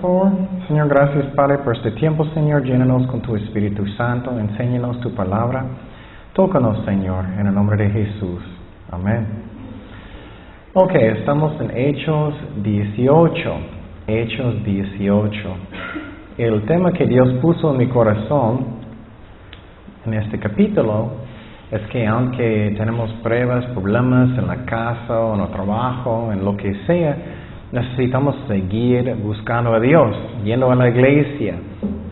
por favor. Señor, gracias, Padre, por este tiempo, Señor. Llénanos con tu Espíritu Santo. Enséñanos tu palabra. Tócanos, Señor, en el nombre de Jesús. Amén. Ok, estamos en Hechos 18. Hechos 18. El tema que Dios puso en mi corazón en este capítulo es que aunque tenemos pruebas, problemas en la casa o en el trabajo, en lo que sea, necesitamos seguir buscando a Dios, yendo a la iglesia,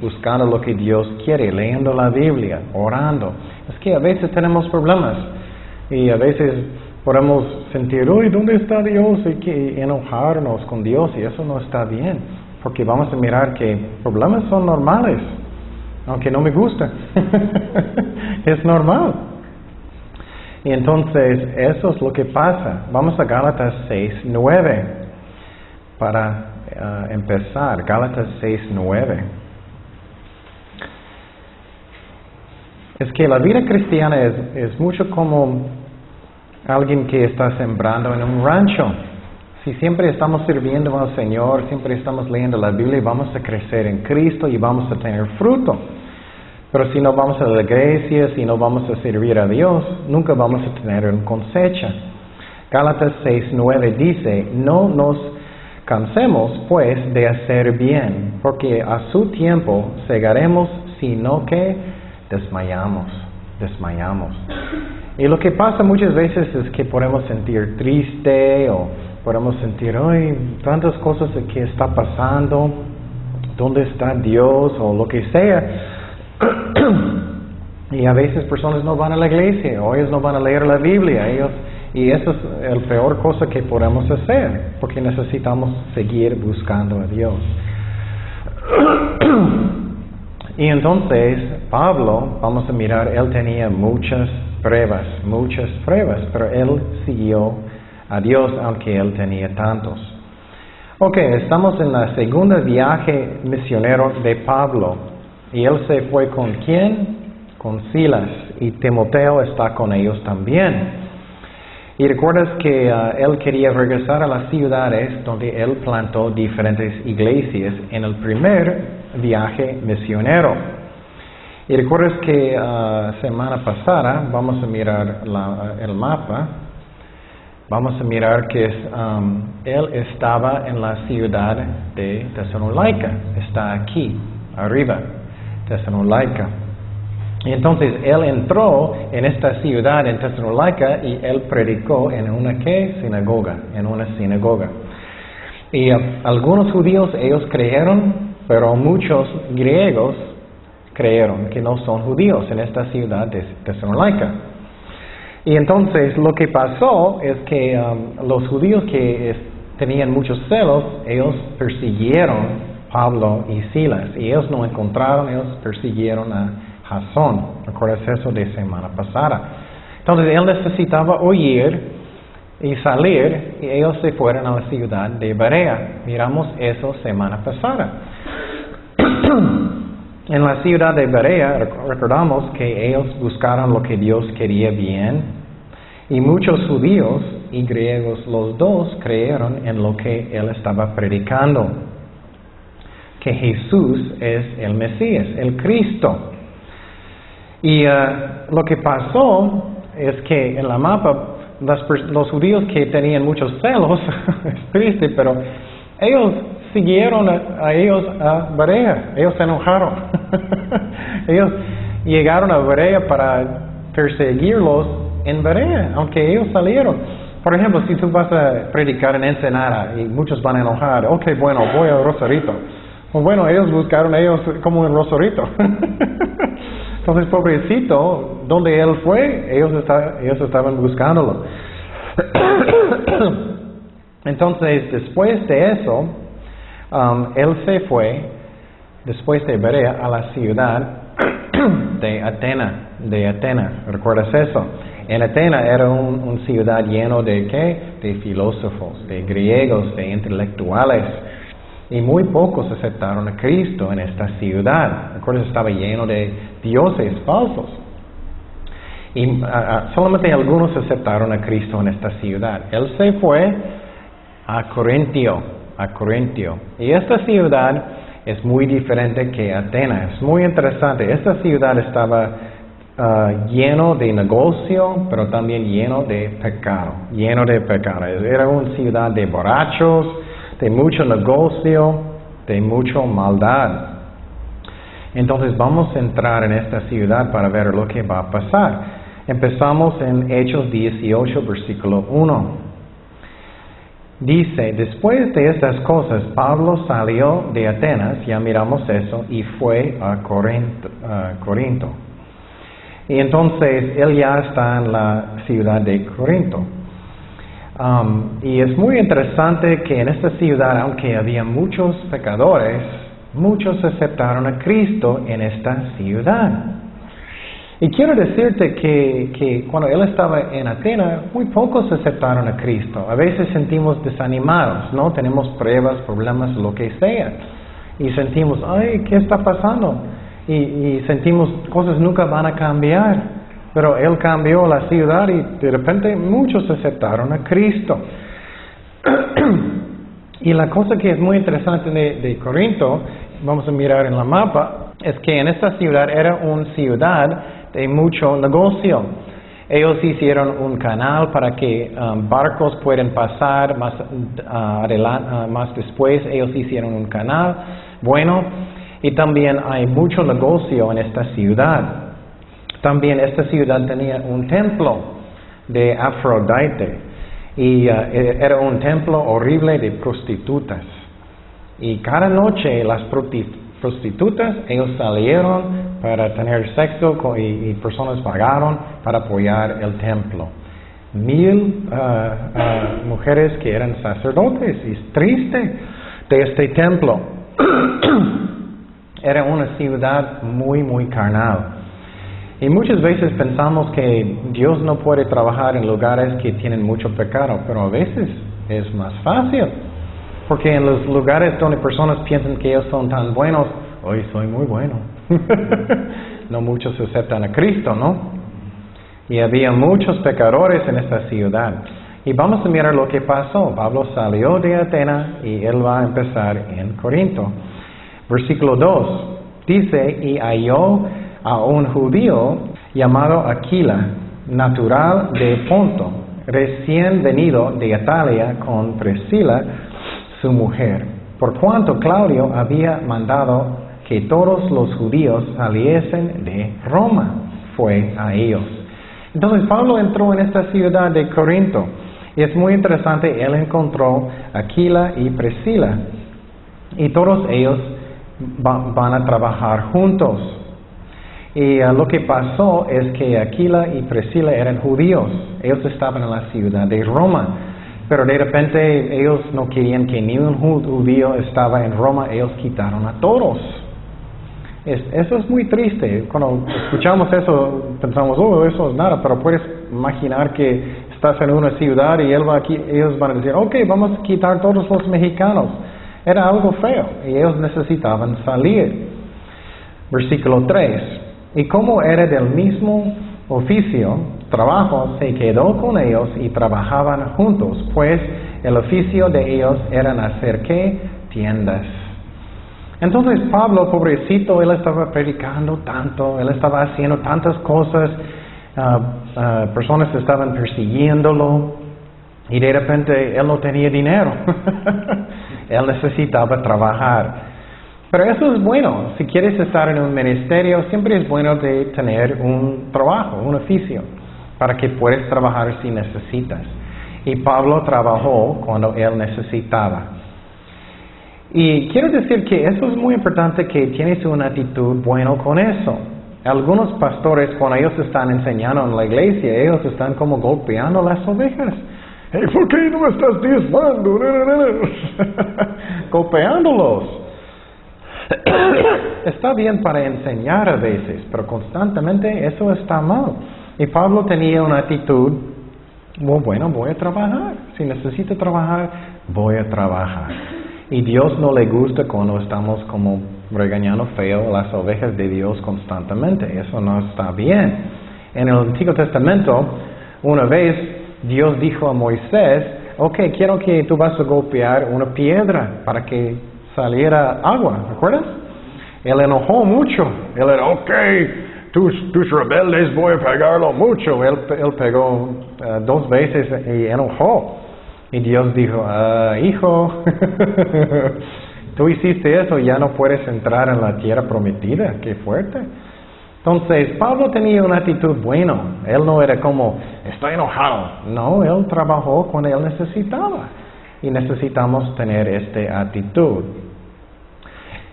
buscando lo que Dios quiere, leyendo la Biblia, orando. Es que a veces tenemos problemas y a veces podemos sentir, uy, ¿dónde está Dios? Y que enojarnos con Dios, y eso no está bien, porque vamos a mirar que problemas son normales, aunque no me gusta. Es normal. Y entonces eso es lo que pasa. Vamos a Gálatas 6:9 para empezar. Gálatas 6:9. Es que la vida cristiana es mucho como alguien que está sembrando en un rancho. Si siempre estamos sirviendo al Señor, siempre estamos leyendo la Biblia, vamos a crecer en Cristo y vamos a tener fruto. Pero si no vamos a la iglesia, si no vamos a servir a Dios, nunca vamos a tener una cosecha. Gálatas 6:9 dice, no nos cansemos pues de hacer bien, porque a su tiempo segaremos, sino que desmayamos. Y lo que pasa muchas veces es que podemos sentir triste o podemos sentir, ay, tantas cosas que está pasando, ¿dónde está Dios? O lo que sea. Y a veces personas no van a la iglesia, o ellos no van a leer la Biblia, y eso es la peor cosa que podemos hacer, porque necesitamos seguir buscando a Dios. Y entonces, Pablo, vamos a mirar, él tenía muchas pruebas, pero él siguió a Dios, aunque él tenía tantos. Ok, estamos en la segunda viaje misionero de Pablo. Y él se fue ¿con quién? Con Silas. Y Timoteo está con ellos también. Y recuerdas que él quería regresar a las ciudades donde él plantó diferentes iglesias en el primer viaje misionero. Y recuerdas que semana pasada, vamos a mirar el mapa, vamos a mirar que él estaba en la ciudad de Tesalónica. Está aquí, arriba. Tesalónica. Y entonces él entró en esta ciudad en Tesalónica y él predicó en una sinagoga. Y algunos judíos ellos creyeron, pero muchos griegos creyeron que no son judíos en esta ciudad de Tesalónica. Y entonces lo que pasó es que los judíos que tenían muchos celos, ellos persiguieron Pablo y Silas, y ellos no encontraron, ellos persiguieron a Jasón. ¿Recuerdas eso de semana pasada? Entonces él necesitaba huir y salir, y ellos se fueron a la ciudad de Berea. Miramos eso semana pasada. En la ciudad de Berea, recordamos que ellos buscaron lo que Dios quería bien, y muchos judíos y griegos, los dos, creyeron en lo que él estaba predicando, que Jesús es el Mesías, el Cristo. Y lo que pasó es que en la mapa, los judíos que tenían muchos celos, es triste, pero ellos siguieron a ellos a Berea, ellos se enojaron. Ellos llegaron a Berea para perseguirlos en Berea, aunque ellos salieron. Por ejemplo, si tú vas a predicar en Ensenada y muchos van a enojar, ok, bueno, voy a Rosarito. Bueno, ellos buscaron ellos como en Rosarito. Entonces, pobrecito, donde él fue, ellos estaban buscándolo. Entonces, después de eso, él se fue, después de Berea, a la ciudad de Atenas. ¿Recuerdas eso? En Atenas era una ciudad lleno de ¿qué? De filósofos, de griegos, de intelectuales. Y muy pocos aceptaron a Cristo en esta ciudad. ¿Recuerdas? Estaba lleno de dioses falsos. Y solamente algunos aceptaron a Cristo en esta ciudad. Él se fue a Corintio. a Corintio. Y esta ciudad es muy diferente que Atenas. Es muy interesante. Esta ciudad estaba lleno de negocio, pero también lleno de pecado. Lleno de pecado. Era una ciudad de borrachos, de mucho negocio, de mucha maldad. Entonces vamos a entrar en esta ciudad para ver lo que va a pasar. Empezamos en Hechos 18, versículo 1. Dice, después de estas cosas, Pablo salió de Atenas, ya miramos eso, y fue a Corinto. Y entonces él ya está en la ciudad de Corinto. Y es muy interesante que en esta ciudad, aunque había muchos pecadores, muchos aceptaron a Cristo en esta ciudad. Y quiero decirte que cuando él estaba en Atenas, muy pocos aceptaron a Cristo. A veces sentimos desanimados, ¿no? Tenemos pruebas, problemas, lo que sea. Y sentimos, ay, ¿qué está pasando? Y sentimos cosas nunca van a cambiar. Pero él cambió la ciudad y de repente muchos aceptaron a Cristo. Y la cosa que es muy interesante de Corinto, vamos a mirar en la mapa, es que en esta ciudad era una ciudad de mucho negocio. Ellos hicieron un canal para que barcos puedan pasar más adelante, más después. Ellos hicieron un canal bueno, y también hay mucho negocio en esta ciudad. También esta ciudad tenía un templo de Afrodite y era un templo horrible de prostitutas. Y cada noche las prostitutas, ellos salieron para tener sexo y personas pagaron para apoyar el templo. 1000 mujeres que eran sacerdotes, y es triste de este templo. Era una ciudad muy, muy carnal. Y muchas veces pensamos que Dios no puede trabajar en lugares que tienen mucho pecado, pero a veces es más fácil. Porque en los lugares donde personas piensan que ellos son tan buenos, hoy soy muy bueno. No muchos aceptan a Cristo, ¿no? Y había muchos pecadores en esta ciudad. Y vamos a mirar lo que pasó. Pablo salió de Atenas y él va a empezar en Corinto. Versículo 2 dice, y halló a un judío llamado Aquila, natural de Ponto, recién venido de Italia con Priscila, su mujer, por cuanto Claudio había mandado que todos los judíos saliesen de Roma, fue a ellos. Entonces Pablo entró en esta ciudad de Corinto, y es muy interesante, él encontró a Aquila y Priscila, y todos ellos van a trabajar juntos. Y lo que pasó es que Aquila y Priscila eran judíos, ellos estaban en la ciudad de Roma. Pero de repente ellos no querían que ni un judío estaba en Roma, ellos quitaron a todos. Eso es muy triste. Cuando escuchamos eso, pensamos, oh, eso es nada, pero puedes imaginar que estás en una ciudad y ellos van a decir, ok, vamos a quitar todos los mexicanos. Era algo feo y ellos necesitaban salir. Versículo 3. Y como era del mismo oficio, trabajo, se quedó con ellos y trabajaban juntos, pues el oficio de ellos era hacer ¿qué? Tiendas. Entonces Pablo, pobrecito, él estaba predicando tanto, él estaba haciendo tantas cosas, personas estaban persiguiéndolo y de repente él no tenía dinero. Él necesitaba trabajar. Pero eso es bueno, si quieres estar en un ministerio, siempre es bueno de tener un trabajo, un oficio, para que puedas trabajar si necesitas. Y Pablo trabajó cuando él necesitaba. Y quiero decir que eso es muy importante, que tienes una actitud buena con eso. Algunos pastores, cuando ellos están enseñando en la iglesia, ellos están como golpeando las ovejas. Hey, ¿por qué no me estás diezmando? Golpeándolos. Está bien para enseñar a veces, pero constantemente eso está mal. Y Pablo tenía una actitud, muy bueno, voy a trabajar. Si necesito trabajar, voy a trabajar. Y Dios no le gusta cuando estamos como regañando feo las ovejas de Dios constantemente. Eso no está bien. En el Antiguo Testamento, una vez Dios dijo a Moisés, ok, quiero que tú vas a golpear una piedra para que saliera agua, ¿recuerdas? Él enojó mucho. Él era, ok, tus rebeldes voy a pegarlo mucho. Él pegó 2 veces y enojó. Y Dios dijo, hijo, tú hiciste eso, ya no puedes entrar en la tierra prometida. Qué fuerte. Entonces, Pablo tenía una actitud buena. Él no era como, estoy enojado. No, él trabajó cuando él necesitaba. Y necesitamos tener esta actitud.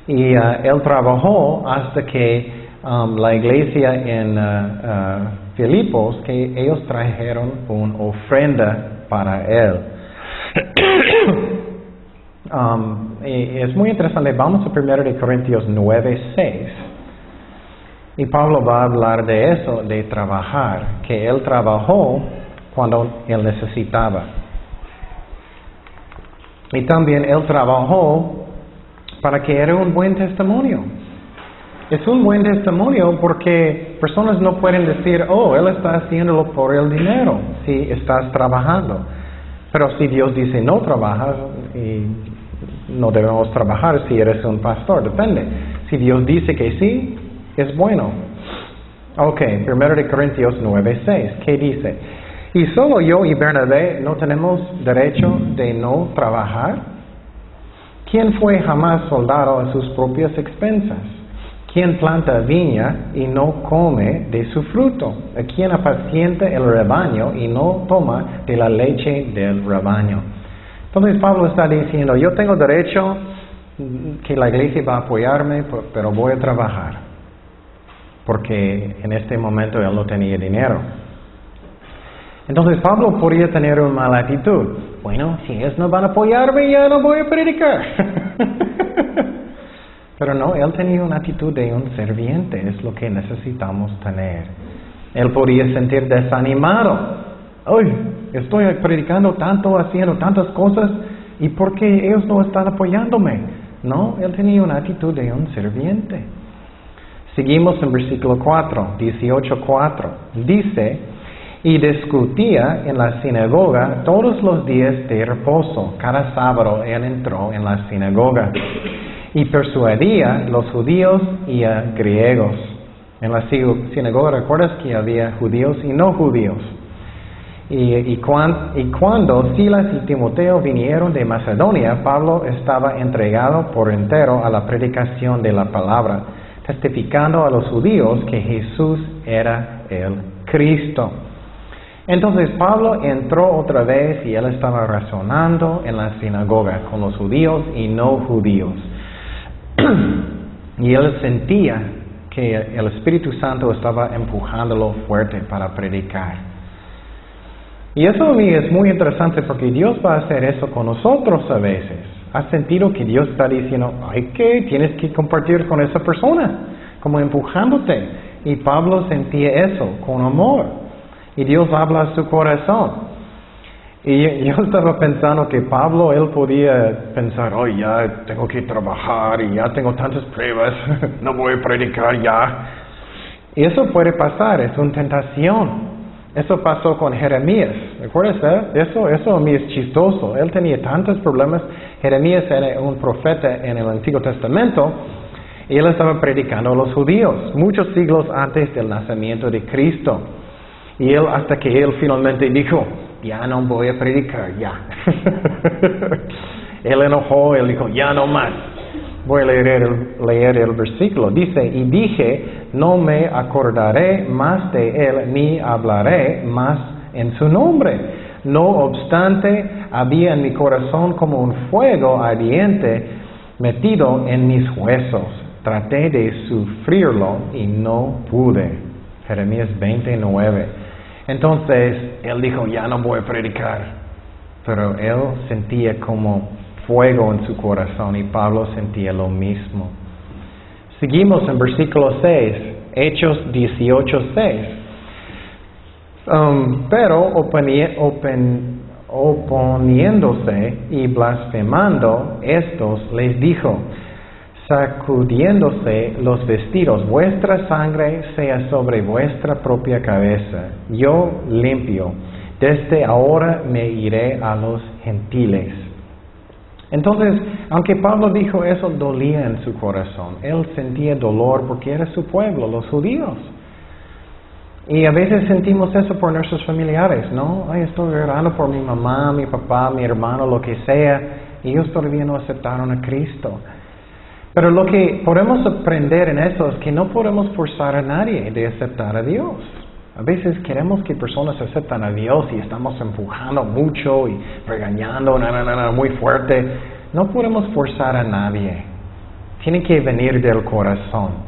Y él trabajó hasta que la iglesia en Filipos, que ellos trajeron una ofrenda para él. Y es muy interesante. Vamos a 1 Corintios 9:6. Y Pablo va a hablar de eso, de trabajar, que él trabajó cuando él necesitaba. Y también él trabajó para que era un buen testimonio. Es un buen testimonio porque personas no pueden decir, oh, él está haciéndolo por el dinero, si estás trabajando. Pero si Dios dice no trabajas, y no debemos trabajar si eres un pastor, depende. Si Dios dice que sí, es bueno. Ok, 1 Corintios 9:6, ¿qué dice? ¿Y solo yo y Bernabé no tenemos derecho de no trabajar? ¿Quién fue jamás soldado a sus propias expensas? ¿Quién planta viña y no come de su fruto? ¿A quién apacienta el rebaño y no toma de la leche del rebaño? Entonces Pablo está diciendo, yo tengo derecho que la iglesia va a apoyarme, pero voy a trabajar. Porque en este momento él no tenía dinero. Entonces Pablo podría tener una mala actitud. Bueno, si ellos no van a apoyarme, ya no voy a predicar. Pero no, él tenía una actitud de un serviente, es lo que necesitamos tener. Él podía sentir desanimado. Ay, estoy predicando tanto, haciendo tantas cosas, ¿y por qué ellos no están apoyándome? No, él tenía una actitud de un serviente. Seguimos en versículo 4, 18:4. Dice, y discutía en la sinagoga todos los días de reposo. Cada sábado él entró en la sinagoga y persuadía a los judíos y a griegos. En la sinagoga, ¿recuerdas que había judíos y no judíos? Y cuando Silas y Timoteo vinieron de Macedonia, Pablo estaba entregado por entero a la predicación de la palabra, testificando a los judíos que Jesús era el Cristo. Entonces Pablo entró otra vez y él estaba razonando en la sinagoga con los judíos y no judíos. Y él sentía que el Espíritu Santo estaba empujándolo fuerte para predicar. Y eso a mí es muy interesante porque Dios va a hacer eso con nosotros a veces. ¿Has sentido que Dios está diciendo, ay, que tienes que compartir con esa persona? Como empujándote. Y Pablo sentía eso con amor. Y Dios habla a su corazón. Y yo estaba pensando que Pablo, él podía pensar, oh, ya tengo que trabajar y ya tengo tantas pruebas, no voy a predicar ya. Y eso puede pasar, es una tentación. Eso pasó con Jeremías, ¿recuerdas? Eso a mí es chistoso. Él tenía tantos problemas. Jeremías era un profeta en el Antiguo Testamento y él estaba predicando a los judíos muchos siglos antes del nacimiento de Cristo. Y él, hasta que él finalmente dijo, ya no voy a predicar, ya. Él enojó, él dijo, ya no más. Voy a leer el versículo. Dice, y dije, no me acordaré más de él, ni hablaré más en su nombre. No obstante, había en mi corazón como un fuego ardiente metido en mis huesos. Traté de sufrirlo y no pude. Jeremías 29. Entonces, él dijo, ya no voy a predicar. Pero él sentía como fuego en su corazón y Pablo sentía lo mismo. Seguimos en versículo 6, Hechos 18:6. Pero oponiéndose y blasfemando, estos les dijo, sacudiéndose los vestidos, vuestra sangre sea sobre vuestra propia cabeza. Yo limpio. Desde ahora me iré a los gentiles. Entonces, aunque Pablo dijo eso, dolía en su corazón. Él sentía dolor porque era su pueblo, los judíos. Y a veces sentimos eso por nuestros familiares, ¿no? Ay, estoy orando por mi mamá, mi papá, mi hermano, lo que sea, y ellos todavía no aceptaron a Cristo. Pero lo que podemos aprender en eso es que no podemos forzar a nadie de aceptar a Dios. A veces queremos que personas acepten a Dios y estamos empujando mucho y regañando, muy fuerte. No podemos forzar a nadie. Tiene que venir del corazón.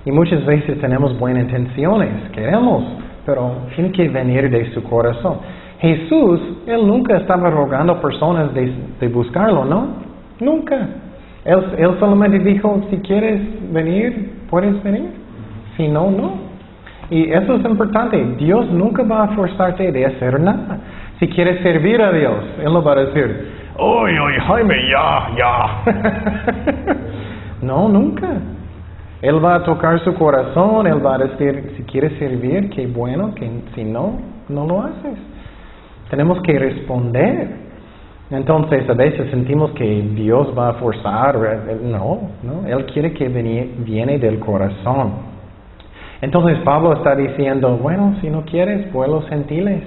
Y muchas veces tenemos buenas intenciones, queremos, pero tiene que venir de su corazón. Jesús, Él nunca estaba rogando a personas de buscarlo, ¿no? Nunca. Él solamente dijo, si quieres venir, puedes venir. Si no, no. Y eso es importante. Dios nunca va a forzarte de hacer nada. Si quieres servir a Dios, Él no va a decir, ¡Oy, Jaime, ya! No, nunca. Él va a tocar su corazón, Él va a decir, si quieres servir, qué bueno, que si no, no lo haces. Tenemos que responder. Entonces, a veces sentimos que Dios va a forzar. No, Él quiere que viene del corazón. Entonces, Pablo está diciendo, bueno, si no quieres, pues los gentiles.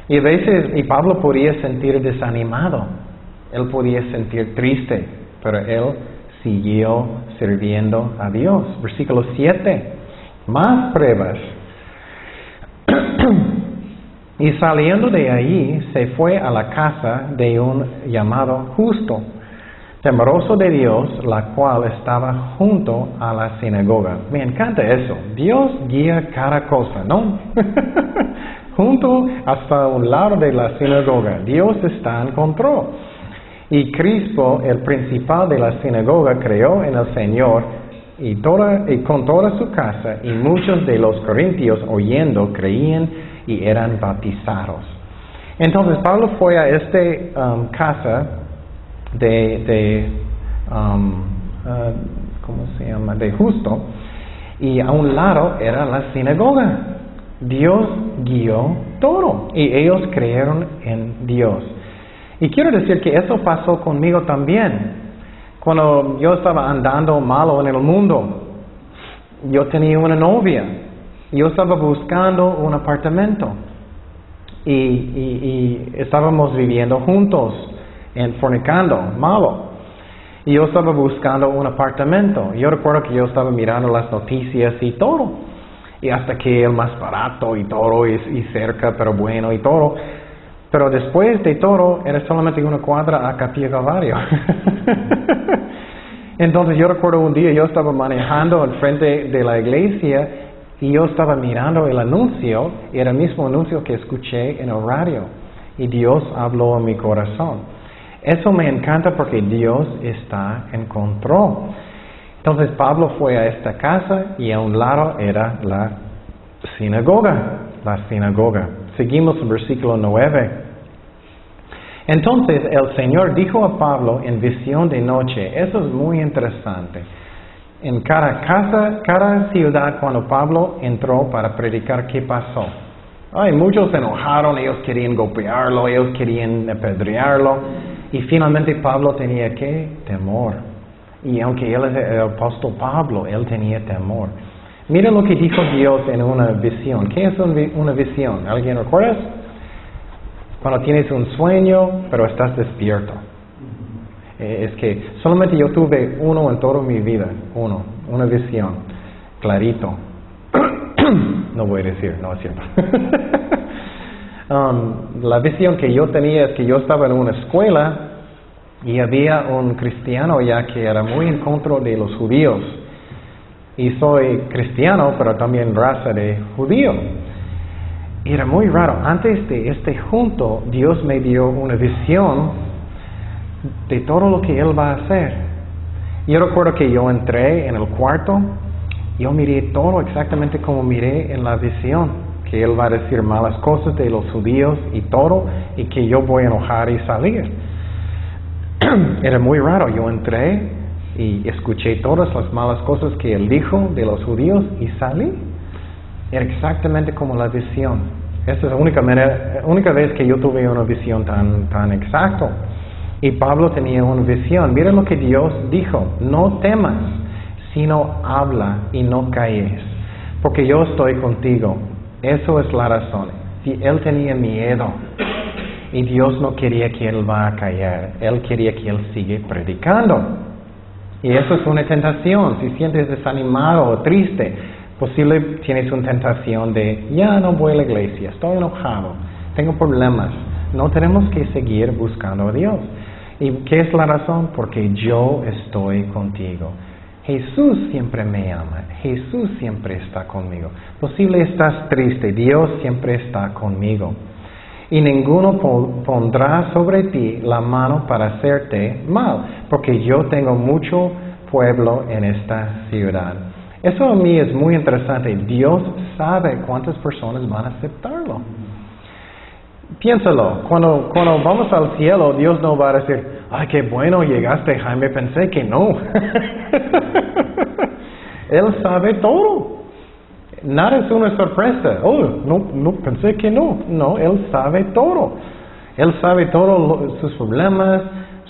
Y a veces, y Pablo podía sentir desanimado. Él podía sentir triste, pero él siguió sirviendo a Dios. Versículo 7. Más pruebas. Y saliendo de allí, se fue a la casa de un llamado justo, temeroso de Dios, la cual estaba junto a la sinagoga. Me encanta eso. Dios guía cada cosa, ¿no? Junto hasta un lado de la sinagoga. Dios está en control. Y Crispo, el principal de la sinagoga, creyó en el Señor y con toda su casa, y muchos de los corintios oyendo creían y eran bautizados. Entonces Pablo fue a esta casa ¿cómo se llama? De justo, y a un lado era la sinagoga. Dios guió todo y ellos creyeron en Dios. Y quiero decir que eso pasó conmigo también. Cuando yo estaba andando malo en el mundo, yo tenía una novia. Yo estaba buscando un apartamento. Y estábamos viviendo juntos, fornicando, malo. Y yo estaba buscando un apartamento. Yo recuerdo que yo estaba mirando las noticias y todo. Y hasta que el más barato y todo, y cerca, pero bueno y todo. Pero después de todo, era solamente una cuadra a Capilla Calvario. Entonces yo recuerdo un día, yo estaba manejando al frente de la iglesia y yo estaba mirando el anuncio, y era el mismo anuncio que escuché en el radio. Y Dios habló a mi corazón. Eso me encanta porque Dios está en control. Entonces Pablo fue a esta casa y a un lado era la sinagoga. Seguimos en versículo 9. Entonces el Señor dijo a Pablo en visión de noche. Eso es muy interesante. En cada casa, cada ciudad, cuando Pablo entró para predicar, ¿qué pasó? Muchos se enojaron, ellos querían golpearlo, ellos querían apedrearlo. Y finalmente Pablo tenía ¿qué? Temor. Y aunque él es el apóstol Pablo, él tenía temor. Mira lo que dijo Dios en una visión. ¿Qué es una visión? ¿Alguien recuerda? Cuando tienes un sueño, pero estás despierto. Es que solamente yo tuve uno en toda mi vida. Una visión. Clarito. No voy a decir, no es cierto. La visión que yo tenía es que yo estaba en una escuela y había un cristiano ya que era muy en contra de los judíos. Y soy cristiano, pero también raza de judío. Y era muy raro. Antes de este junto, Dios me dio una visión de todo lo que Él va a hacer. Yo recuerdo que yo entré en el cuarto, yo miré todo exactamente como miré en la visión, que Él va a decir malas cosas de los judíos y todo, y que yo voy a enojar y salir. Era muy raro. Yo entré y escuché todas las malas cosas que Él dijo de los judíos y salí. Era exactamente como la visión. Esa es la única vez que yo tuve una visión tan exacta. Y Pablo tenía una visión. Mira lo que Dios dijo: no temas, sino habla y no calles, porque yo estoy contigo. Eso es la razón. Si él tenía miedo y Dios no quería que él va a callar, él quería que él siga predicando. Y eso es una tentación. Si sientes desanimado o triste, posible tienes una tentación de ya no voy a la iglesia, estoy enojado, tengo problemas. No tenemos que seguir buscando a Dios. ¿Y qué es la razón? Porque yo estoy contigo. Jesús siempre me ama. Jesús siempre está conmigo. Posible estás triste, Dios siempre está conmigo. Y ninguno pondrá sobre ti la mano para hacerte mal, porque yo tengo mucho pueblo en esta ciudad. Eso a mí es muy interesante. Dios sabe cuántas personas van a aceptarlo. Piénsalo, cuando vamos al cielo, Dios no va a decir, ay, qué bueno llegaste, Jaime, pensé que no. Él sabe todo. Nada es una sorpresa. Oh, no, pensé que no. No, Él sabe todo. Él sabe todos sus problemas,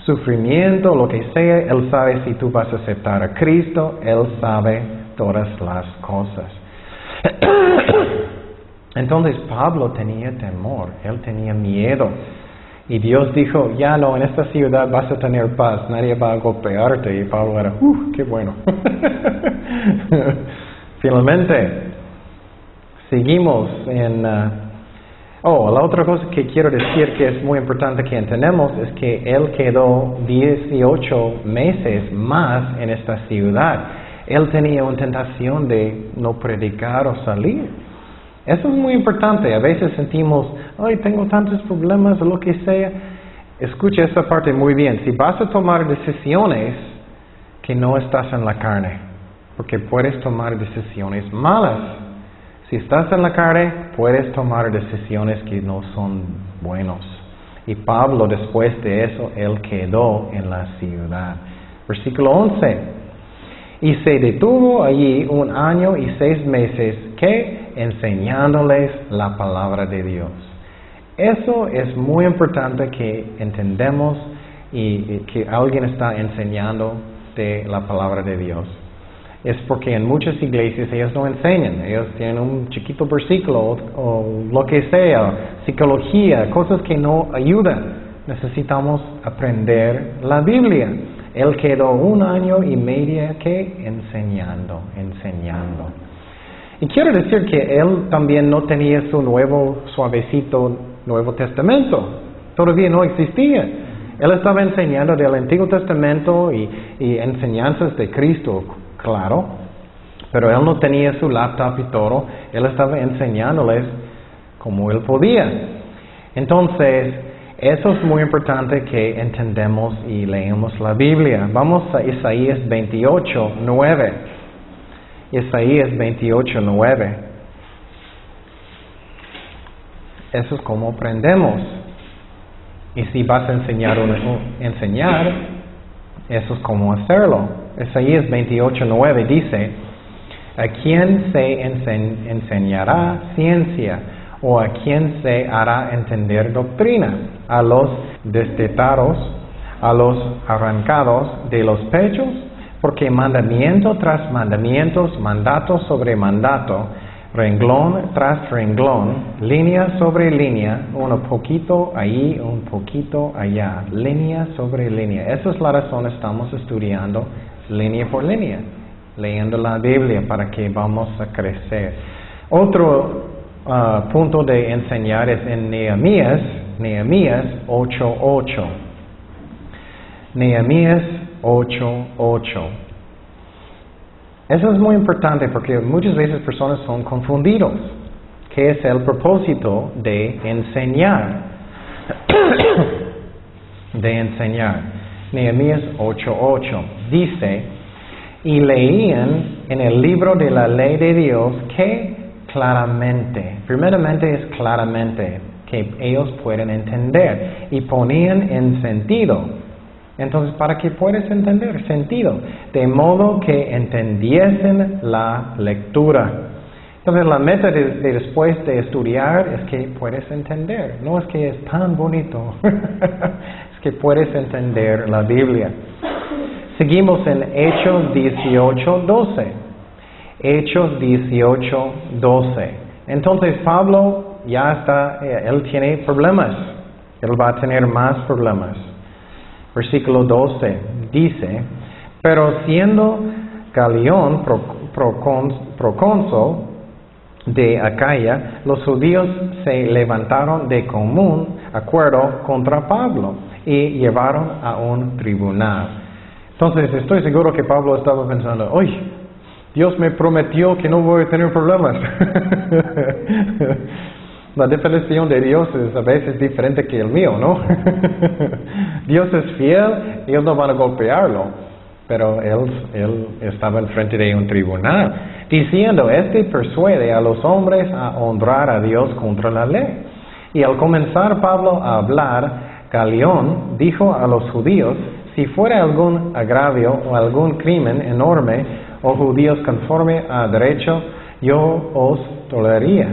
sufrimiento, lo que sea. Él sabe si tú vas a aceptar a Cristo. Él sabe todas las cosas. Entonces Pablo tenía temor, él tenía miedo. Y Dios dijo, ya no, en esta ciudad vas a tener paz, nadie va a golpearte. Y Pablo era, qué bueno. Finalmente, seguimos en... la otra cosa que quiero decir que es muy importante que entendamos es que él quedó 18 meses más en esta ciudad. Él tenía una tentación de no predicar o salir. Eso es muy importante. A veces sentimos, ay, tengo tantos problemas o lo que sea. Escucha esta parte muy bien. Si vas a tomar decisiones, que no estás en la carne, porque puedes tomar decisiones malas. Si estás en la carne, puedes tomar decisiones que no son buenos. Y Pablo, después de eso, él quedó en la ciudad. Versículo 11. Y se detuvo allí 1 año y 6 meses, que enseñándoles la palabra de Dios. Eso es muy importante que entendamos y que alguien está enseñando de la palabra de Dios. Es porque en muchas iglesias ellos no enseñan, ellos tienen un chiquito versículo o lo que sea, psicología, cosas que no ayudan. Necesitamos aprender la Biblia. Él quedó 1 año y medio que enseñando. Y quiero decir que él también no tenía su suavecito Nuevo Testamento. Todavía no existía. Él estaba enseñando del Antiguo Testamento y enseñanzas de Cristo, claro. Pero él no tenía su laptop y todo. Él estaba enseñándoles como él podía. Entonces, eso es muy importante que entendamos y leemos la Biblia. Vamos a Isaías 28:9. Isaías 28:9. Eso es como aprendemos. Y si vas a enseñar, eso es como hacerlo. Isaías 28:9 dice, ¿a quién se enseñará ciencia? ¿O a quién se hará entender doctrina? ¿A los destetados, a los arrancados de los pechos? Porque mandamiento tras mandamientos, mandato sobre mandato, renglón tras renglón, línea sobre línea, un poquito ahí, un poquito allá, línea sobre línea. Esa es la razón estamos estudiando línea por línea, leyendo la Biblia para que vamos a crecer. Otro punto de enseñar es en Nehemías 8:8. Nehemías 8:8. Eso es muy importante porque muchas veces personas son confundidos. ¿Qué es el propósito de enseñar? Nehemías 8:8 dice, y leían en el libro de la ley de Dios que claramente, primeramente es claramente, que ellos pueden entender, y ponían en sentido. Entonces, para que puedas entender sentido, de modo que entendiesen la lectura. Entonces la meta de después de estudiar es que puedes entender. No es que es tan bonito, es que puedes entender la Biblia. Seguimos en Hechos 18:12. Hechos 18:12. Entonces Pablo ya está, él tiene problemas. Él va a tener más problemas. Versículo 12 dice, pero siendo Galión procónsul de Acaya, los judíos se levantaron de común acuerdo contra Pablo y llevaron a un tribunal. Entonces estoy seguro que Pablo estaba pensando, oye, Dios me prometió que no voy a tener problemas. La definición de Dios es a veces diferente que el mío, ¿no? Dios es fiel, ellos no van a golpearlo. Pero él estaba enfrente de un tribunal, diciendo, persuade a los hombres a honrar a Dios contra la ley. Y al comenzar Pablo a hablar, Galión dijo a los judíos, si fuera algún agravio o algún crimen enorme, o judíos conforme a derecho, yo os toleraría.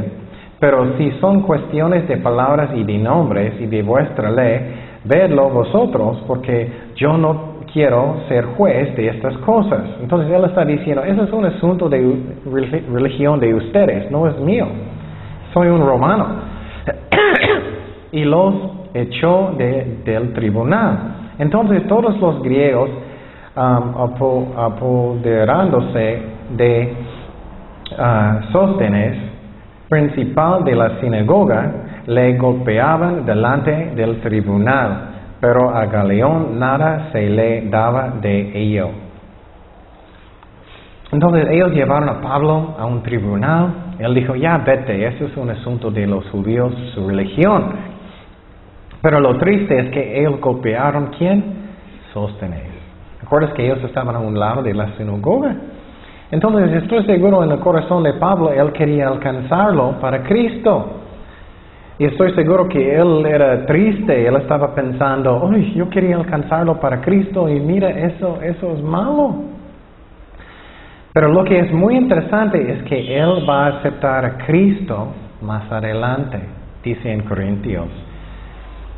Pero si son cuestiones de palabras y de nombres y de vuestra ley, vedlo vosotros, porque yo no quiero ser juez de estas cosas. Entonces él está diciendo, eso es un asunto de religión de ustedes, no es mío. Soy un romano. Y los echó del tribunal. Entonces todos los griegos, apoderándose de Sóstenes, principal de la sinagoga, le golpeaban delante del tribunal, pero a Galión nada se le daba de ello. Entonces ellos llevaron a Pablo a un tribunal. Él dijo, ya vete, eso es un asunto de los judíos, su religión. Pero lo triste es que ellos golpearon, ¿quién? Sóstenes. ¿Recuerdas que ellos estaban a un lado de la sinagoga? Entonces estoy seguro en el corazón de Pablo, él quería alcanzarlo para Cristo. Y estoy seguro que él era triste, él estaba pensando, uy, yo quería alcanzarlo para Cristo y mira, eso es malo. Pero lo que es muy interesante es que él va a aceptar a Cristo más adelante, dice en Corintios.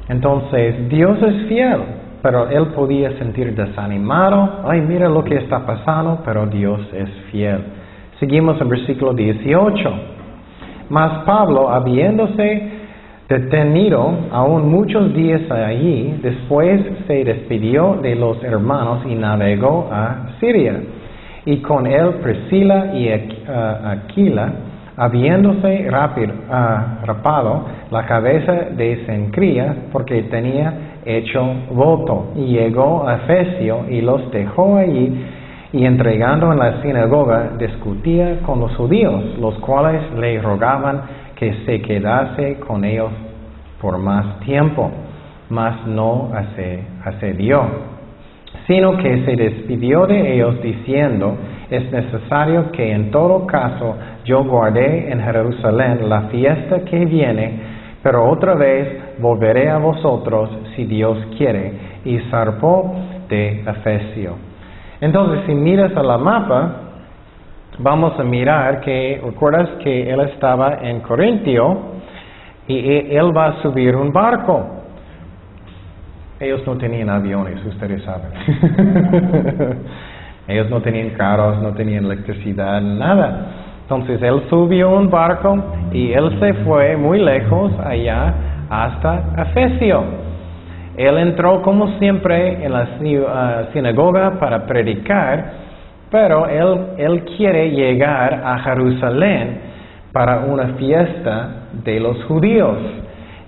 Entonces, Dios es fiel, pero él podía sentir desanimado, ay, mira lo que está pasando, pero Dios es fiel. Seguimos en versículo 18. Mas Pablo, habiéndose detenido aún muchos días allí, después se despidió de los hermanos y navegó a Siria. Y con él Priscila y Aquila, habiéndose rapado la cabeza de Cencría, porque tenía hecho voto, y llegó a Efesio y los dejó allí, y entregando en la sinagoga discutía con los judíos, los cuales le rogaban que se quedase con ellos por más tiempo, mas no accedió, sino que se despidió de ellos diciendo, es necesario que en todo caso yo guarde en Jerusalén la fiesta que viene, pero otra vez volveré a vosotros si Dios quiere. Y zarpó de Efesio. Entonces, si miras a la mapa, vamos a mirar que, recuerdas que él estaba en Corintio y él va a subir un barco. Ellos no tenían aviones, ustedes saben. Ellos no tenían carros, no tenían electricidad, nada. Entonces él subió un barco y él se fue muy lejos allá hasta Efesio. Él entró como siempre en la sinagoga para predicar, pero él quiere llegar a Jerusalén para una fiesta de los judíos.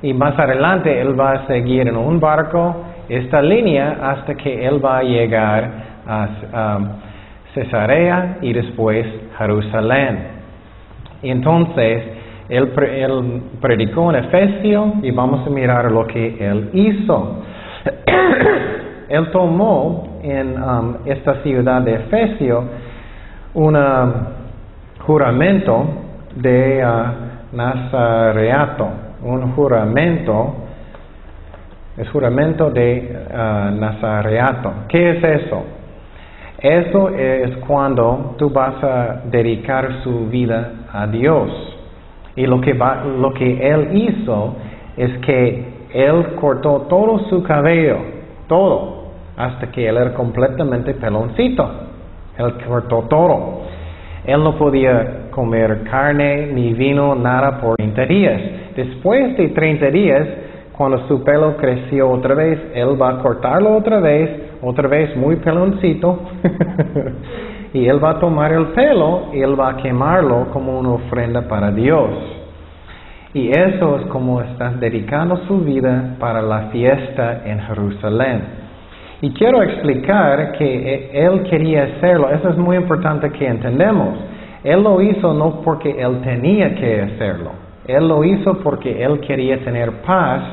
Y más adelante él va a seguir en un barco esta línea hasta que él va a llegar a Cesarea y después Jerusalén. Y entonces él predicó en Efesio y vamos a mirar lo que él hizo. Él tomó en esta ciudad de Efesio un juramento de Nazareato. Un juramento, es juramento de Nazareato. ¿Qué es eso? Eso es cuando tú vas a dedicar su vida a Dios. Y lo que Él hizo es que Él cortó todo su cabello, todo, hasta que Él era completamente peloncito. Él cortó todo. Él no podía comer carne ni vino, nada por 30 días. Después de 30 días, cuando su pelo creció otra vez, Él va a cortarlo otra vez muy peloncito, y Él va a tomar el pelo y Él va a quemarlo como una ofrenda para Dios. Y eso es como estás dedicando su vida para la fiesta en Jerusalén. Y quiero explicar que Él quería hacerlo. Eso es muy importante que entendamos. Él lo hizo no porque Él tenía que hacerlo. Él lo hizo porque Él quería tener paz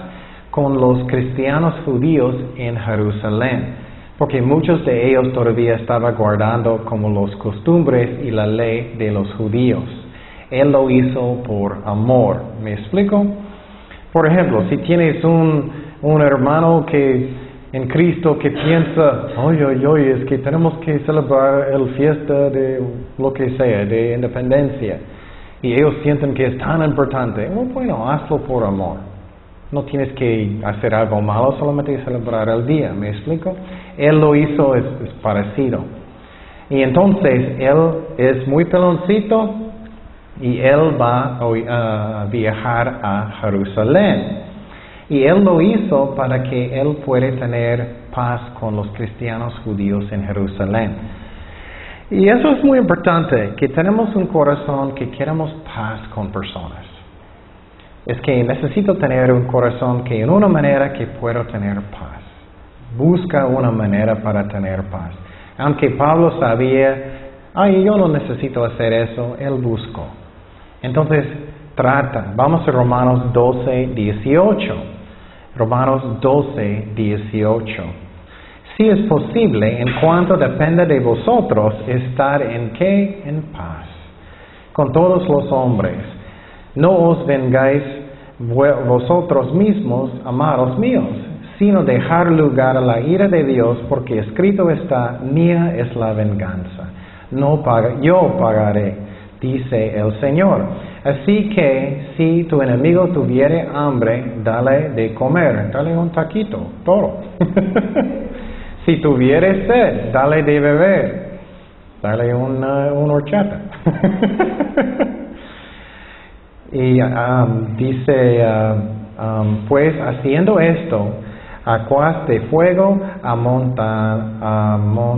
con los cristianos judíos en Jerusalén. Porque muchos de ellos todavía estaban guardando como las costumbres y la ley de los judíos. Él lo hizo por amor. ¿Me explico? Por ejemplo, si tienes un hermano en Cristo que piensa, oye, es que tenemos que celebrar la fiesta de lo que sea, de independencia, y ellos sienten que es tan importante, bueno, hazlo por amor. No tienes que hacer algo malo, solamente celebrar el día. ¿Me explico? Él lo hizo, es parecido. Y entonces, Él es muy peloncito, y Él va a viajar a Jerusalén. Y Él lo hizo para que Él pueda tener paz con los cristianos judíos en Jerusalén. Y eso es muy importante, que tenemos un corazón que queremos paz con personas. Es que necesito tener un corazón que en una manera que puedo tener paz. Busca una manera para tener paz. Aunque Pablo sabía, yo no necesito hacer eso, él buscó. Entonces, vamos a Romanos 12, 18. Romanos 12, 18. Si es posible, en cuanto depende de vosotros, estar en ¿qué? En paz. Con todos los hombres. No os vengáis vosotros mismos, amados míos, sino dejar lugar a la ira de Dios, porque escrito está, mía es la venganza. Yo pagaré, dice el Señor. Así que si tu enemigo tuviere hambre, dale de comer, dale un taquito, todo. Si tuviere sed, dale de beber, dale una horchata. Y dice, pues haciendo esto, aguas de fuego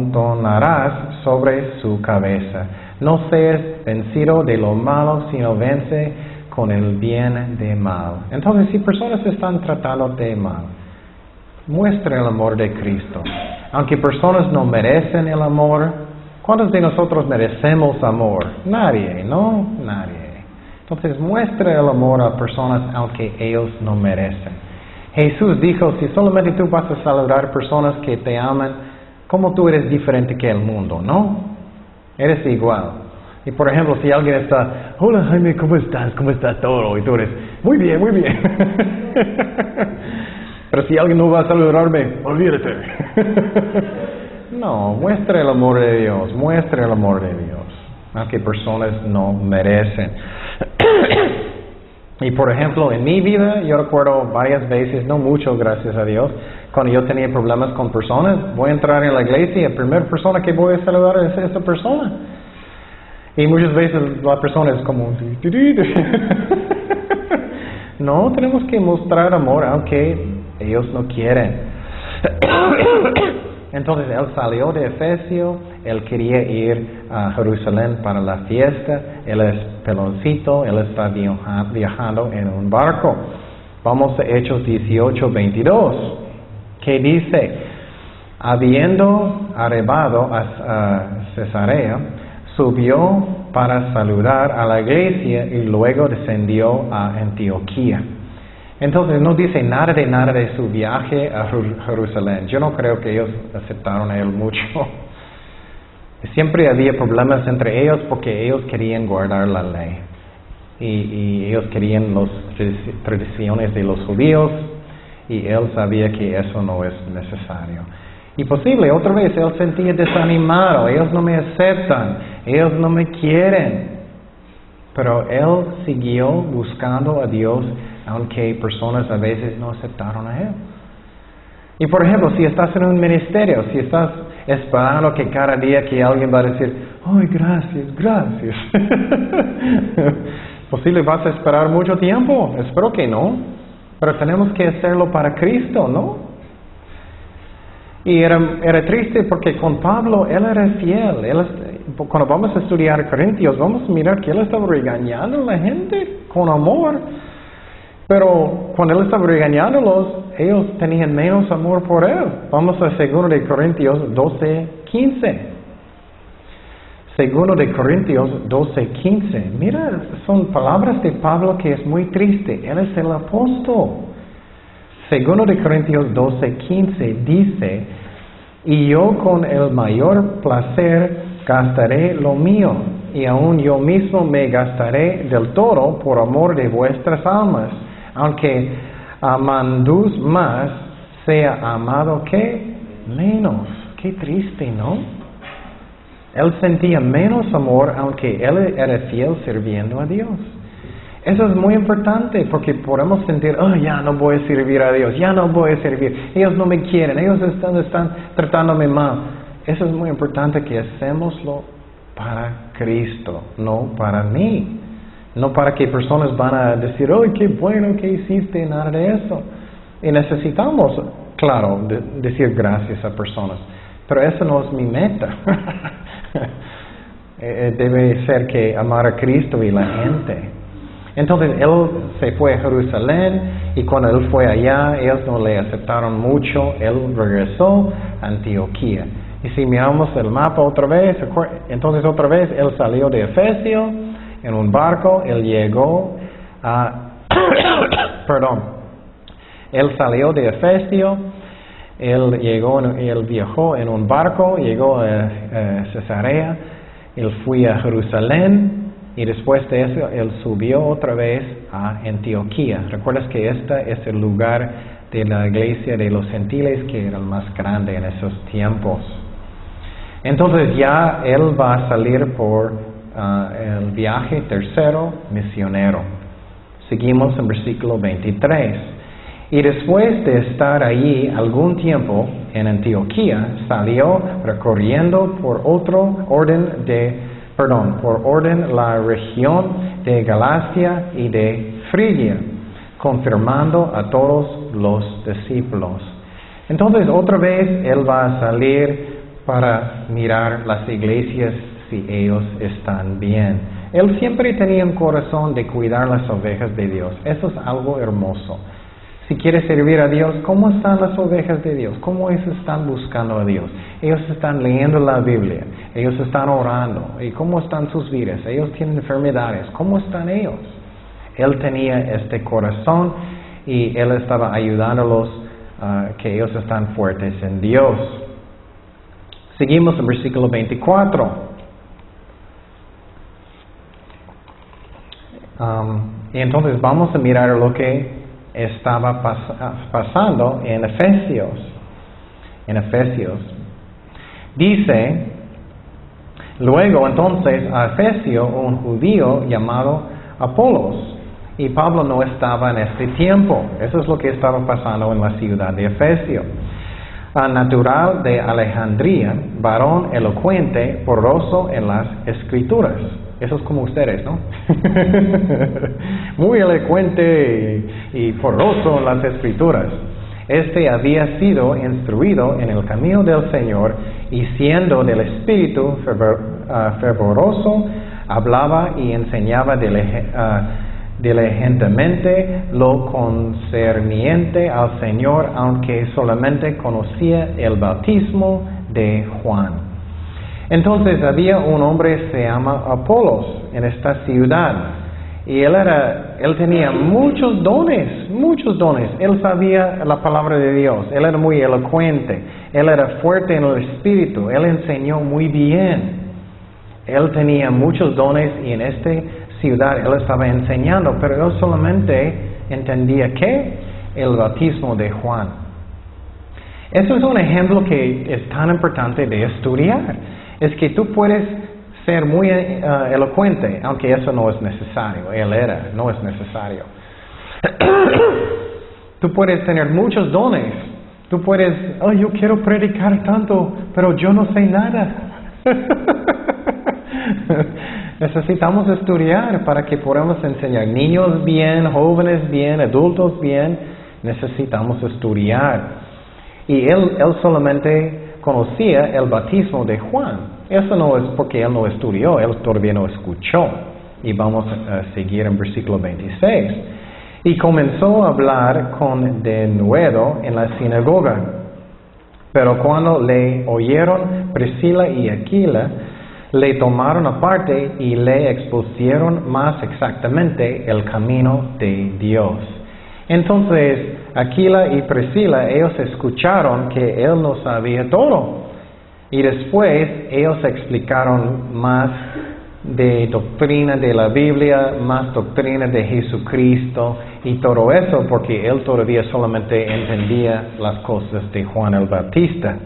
amontonarás sobre su cabeza. No seas vencido de lo malo, sino vence con el bien de mal. Entonces, si personas están tratando de mal, muestra el amor de Cristo. Aunque personas no merecen el amor, ¿cuántos de nosotros merecemos amor? Nadie, ¿no? Nadie. Entonces, muestra el amor a personas aunque ellos no merecen. Jesús dijo, si solamente tú vas a saludar personas que te aman, ¿cómo tú eres diferente que el mundo? ¿No? Eres igual. Y por ejemplo, si alguien está, hola Jaime, ¿cómo estás? ¿Cómo está todo? Y tú eres, muy bien, muy bien. Pero si alguien no va a saludarme, olvídate. No, muestra el amor de Dios, muestra el amor de Dios, aunque personas no merecen. Y por ejemplo, en mi vida, yo recuerdo varias veces, no mucho, gracias a Dios, cuando yo tenía problemas con personas, voy a entrar en la iglesia y la primera persona que voy a saludar es esa persona. Y muchas veces la persona es como... No, tenemos que mostrar amor aunque ellos no quieren. Entonces él salió de Efesio, él quería ir a Jerusalén para la fiesta, él es peloncito, él está viajando en un barco. Vamos a Hechos 18, 22, que dice, habiendo arribado a Cesarea, subió para saludar a la iglesia y luego descendió a Antioquía. Entonces no dice nada de su viaje a Jerusalén. Yo no creo que ellos aceptaron a él mucho. Siempre había problemas entre ellos porque ellos querían guardar la ley. Y ellos querían las tradiciones de los judíos y él sabía que eso no es necesario. Y posible, otra vez, él sentía desanimado, ellos no me aceptan, ellos no me quieren. Pero él siguió buscando a Dios, aunque personas a veces no aceptaron a él. Y por ejemplo, si estás en un ministerio, si estás esperando que cada día que alguien va a decir, ¡ay, gracias, gracias! Posible vas a esperar mucho tiempo, espero que no. Pero tenemos que hacerlo para Cristo, ¿no? Y era triste porque con Pablo, él era fiel. Cuando vamos a estudiar Corintios, vamos a mirar que él estaba regañando a la gente con amor. Pero cuando él estaba regañándolos, ellos tenían menos amor por él. Vamos a 2 de Corintios 12:15. 2 de Corintios 12:15. Mira, son palabras de Pablo que es muy triste. Él es el apóstol. 2 de Corintios 12:15 dice, y yo con el mayor placer gastaré lo mío, y aún yo mismo me gastaré del todo por amor de vuestras almas, aunque amandus más, sea amado que menos. Qué triste, ¿no? Él sentía menos amor, aunque él era fiel sirviendo a Dios. Eso es muy importante, porque podemos sentir, oh, ya no voy a servir a Dios, ya no voy a servir, ellos no me quieren, ellos están tratándome mal. Eso es muy importante, que hacémoslo para Cristo, no para mí. No para que personas van a decir, oh, qué bueno que hiciste, nada de eso. Y necesitamos, claro, decir gracias a personas, pero eso no es mi meta. Debe ser que amar a Cristo y la gente. Entonces él se fue a Jerusalén, y cuando él fue allá, ellos no le aceptaron mucho. Él regresó a Antioquía. Y si miramos el mapa otra vez, entonces otra vez él salió de Efesio en un barco. Él llegó a él salió de Efesio, él viajó en un barco, llegó a Cesarea, él fue a Jerusalén. Y después de eso, él subió otra vez a Antioquía. ¿Recuerdas que este es el lugar de la iglesia de los gentiles que era el más grande en esos tiempos? Entonces ya él va a salir por el viaje tercero misionero. Seguimos en versículo 23. Y después de estar allí algún tiempo en Antioquía, salió recorriendo por orden la región de Galacia y de Frigia, confirmando a todos los discípulos. Entonces otra vez él va a salir para mirar las iglesias si ellos están bien. Él siempre tenía un corazón de cuidar las ovejas de Dios. Eso es algo hermoso. Si quieres servir a Dios, ¿cómo están las ovejas de Dios? ¿Cómo ellos están buscando a Dios? Ellos están leyendo la Biblia, ellos están orando. ¿Y cómo están sus vidas? Ellos tienen enfermedades. ¿Cómo están ellos? Él tenía este corazón y él estaba ayudándolos que ellos están fuertes en Dios. Seguimos en versículo 24. Y entonces vamos a mirar lo que estaba pasando en Efesios. En Efesios. Dice, luego entonces a Efesio un judío llamado Apolos. Y Pablo no estaba en este tiempo. Eso es lo que estaba pasando en la ciudad de Efesio. Natural de Alejandría, varón elocuente, porroso en las escrituras. Eso es como ustedes, ¿no? Muy elocuente y porroso en las escrituras. Este había sido instruido en el camino del Señor, y siendo del espíritu fervoroso, hablaba y enseñaba diligentemente lo concerniente al Señor, aunque solamente conocía el bautismo de Juan. Entonces había un hombre, se llama Apolos, en esta ciudad, y él tenía muchos dones. Él sabía la palabra de Dios, él era muy elocuente, él era fuerte en el espíritu, él enseñó muy bien. Él tenía muchos dones, y en esta ciudad él estaba enseñando, pero él solamente entendía ¿qué? El bautismo de Juan. Eso es un ejemplo que es tan importante de estudiar. Es que tú puedes ser muy elocuente, aunque eso no es necesario. Él era, no es necesario. Tú puedes tener muchos dones. Tú puedes, yo quiero predicar tanto, pero yo no sé nada. Necesitamos estudiar para que podamos enseñar niños bien, jóvenes bien, adultos bien. Necesitamos estudiar. Y él solamente conocía el bautismo de Juan. Eso no es porque él no estudió, él todavía no escuchó. Y vamos a seguir en versículo 26. Y comenzó a hablar con denuedo en la sinagoga. Pero cuando le oyeron Priscila y Aquila, le tomaron aparte y le expusieron más exactamente el camino de Dios. Entonces, Aquila y Priscila, ellos escucharon que él no sabía todo. Y después ellos explicaron más de doctrina de la Biblia, más doctrina de Jesucristo y todo eso, porque él todavía solamente entendía las cosas de Juan el Bautista.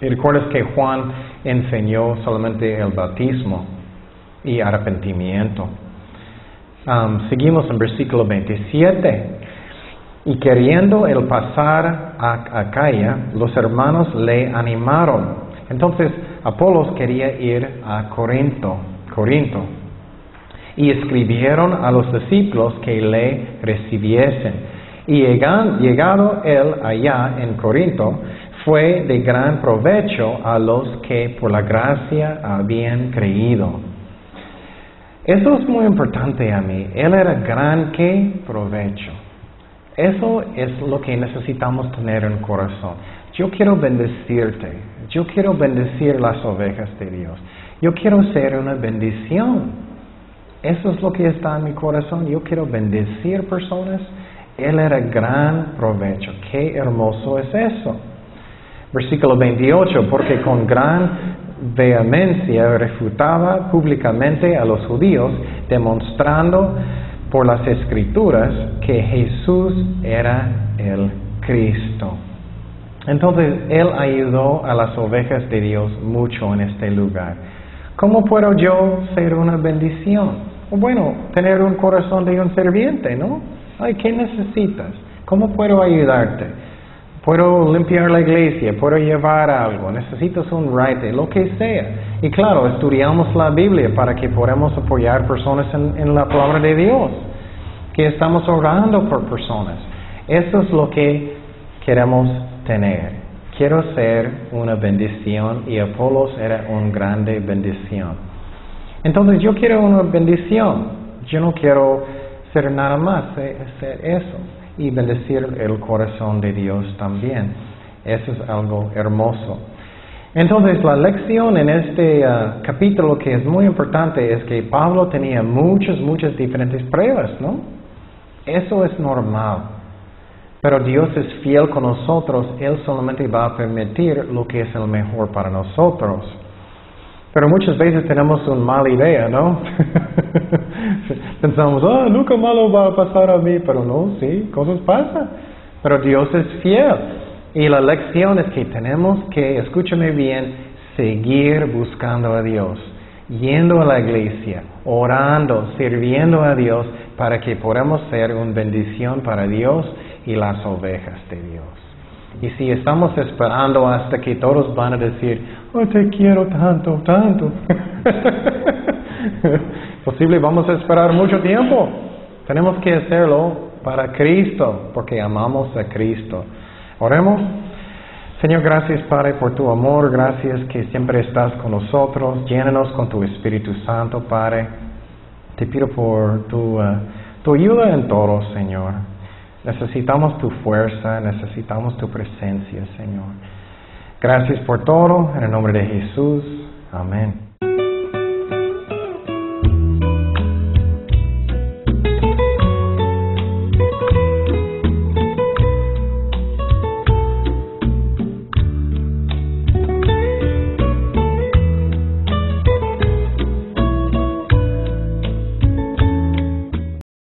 Y recuerdas que Juan enseñó solamente el bautismo y arrepentimiento. Seguimos en versículo 27. Y queriendo él pasar a Acaya, los hermanos le animaron. Entonces Apolos quería ir a Corinto. Y escribieron a los discípulos que le recibiesen. Y llegado él allá en Corinto, fue de gran provecho a los que por la gracia habían creído. Eso es muy importante a mí. Él era gran ¿qué? Provecho. Eso es lo que necesitamos tener en el corazón. Yo quiero bendecirte. Yo quiero bendecir las ovejas de Dios. Yo quiero ser una bendición. Eso es lo que está en mi corazón. Yo quiero bendecir personas. Él era gran provecho. Qué hermoso es eso. Versículo 28. Porque con gran vehemencia refutaba públicamente a los judíos, demostrando por las Escrituras que Jesús era el Cristo. Entonces, Él ayudó a las ovejas de Dios mucho en este lugar. ¿Cómo puedo yo ser una bendición? Bueno, tener un corazón de un serviente, ¿no? Ay, ¿qué necesitas? ¿Cómo puedo ayudarte? Puedo limpiar la iglesia, puedo llevar algo, necesitas un ride, lo que sea. Y claro, estudiamos la Biblia para que podamos apoyar personas en la palabra de Dios, que estamos orando por personas. Eso es lo que queremos tener. Quiero ser una bendición y Apolos era una grande bendición. Entonces yo quiero una bendición, yo no quiero ser nada más, ser eso. Y bendecir el corazón de Dios también. Eso es algo hermoso. Entonces, la lección en este capítulo que es muy importante es que Pablo tenía muchas diferentes pruebas, ¿no? Eso es normal. Pero Dios es fiel con nosotros. Él solamente va a permitir lo que es el mejor para nosotros. Pero muchas veces tenemos una mala idea, ¿no? Pensamos, nunca malo va a pasar a mí, pero no, sí, cosas pasan. Pero Dios es fiel. Y la lección es que tenemos que, escúchame bien, seguir buscando a Dios, yendo a la iglesia, orando, sirviendo a Dios, para que podamos ser una bendición para Dios y las ovejas de Dios. Y si estamos esperando hasta que todos van a decir, te quiero tanto, tanto. Posible vamos a esperar mucho tiempo. Tenemos que hacerlo para Cristo, porque amamos a Cristo. Oremos. Señor, gracias Padre por tu amor, gracias que siempre estás con nosotros. Llénanos con tu Espíritu Santo, Padre. Te pido por tu ayuda en todo, Señor. Necesitamos tu fuerza, necesitamos tu presencia, Señor. Gracias por todo, en el nombre de Jesús. Amén.